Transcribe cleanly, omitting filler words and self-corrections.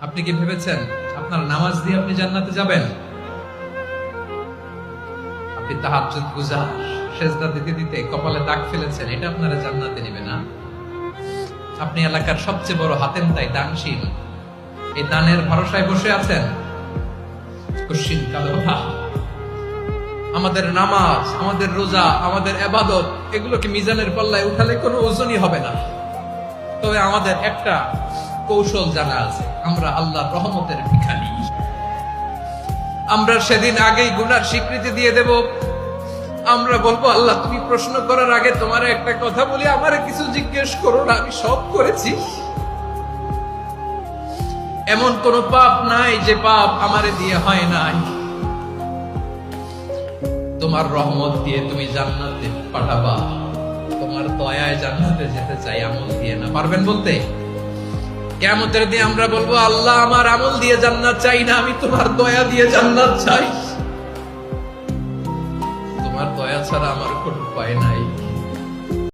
আপনি কি ভেবেছেন আপনার নামাজ দিয়ে আপনি জান্নাতে যাবেন? আপনি তাহাজ্জুদ গুজার, সেজদা দিতে দিতে কপালে দাগ ফেলেছেন, এটা আপনারা জান্নাতে নেবে না? আপনি এলাকার সবচেয়ে বড় হাতেমতাই, দানশীল, এই দানের ভরসায় বসে আছেন। কুশ্চিন কালো আমাদের নামাজ, আমাদের রোজা, আমাদের ইবাদত, এগুলোকে মিজানের পাল্লায় উঠালে কোনো ওজনই হবে না। তবে আমাদের একটা কৌশল জানা আছে, আমরা আল্লাহর রহমতের ভিখারি। আমরা সেদিন আগেই গুনার স্বীকৃতি দিয়ে দেব। আমরা বলবো, আল্লাহ তুমি প্রশ্ন করার আগে তোমার একটা কথা বলি, আমারে কিছু জিজ্ঞেস করো না, আমি সব করেছি। এমন কোন পাপ নাই যে পাপ আমারে দিয়ে হয় নাই। তোমার রহমত দিয়ে তুমি জান্নাতে পাঠাবা, তোমার দয়ায় জান্নাতে যেতে চাই, আমল দিয়ে না। পারবেন বলতে? কিয়ামতের দিন আমরা বলবো, আল্লাহ আমার আমল দিয়ে জান্নাত চাই না, আমি তোমার দয়া দিয়ে জান্নাত চাই। তোমার দয়া ছাড়া আমার কোনো উপায় নাই।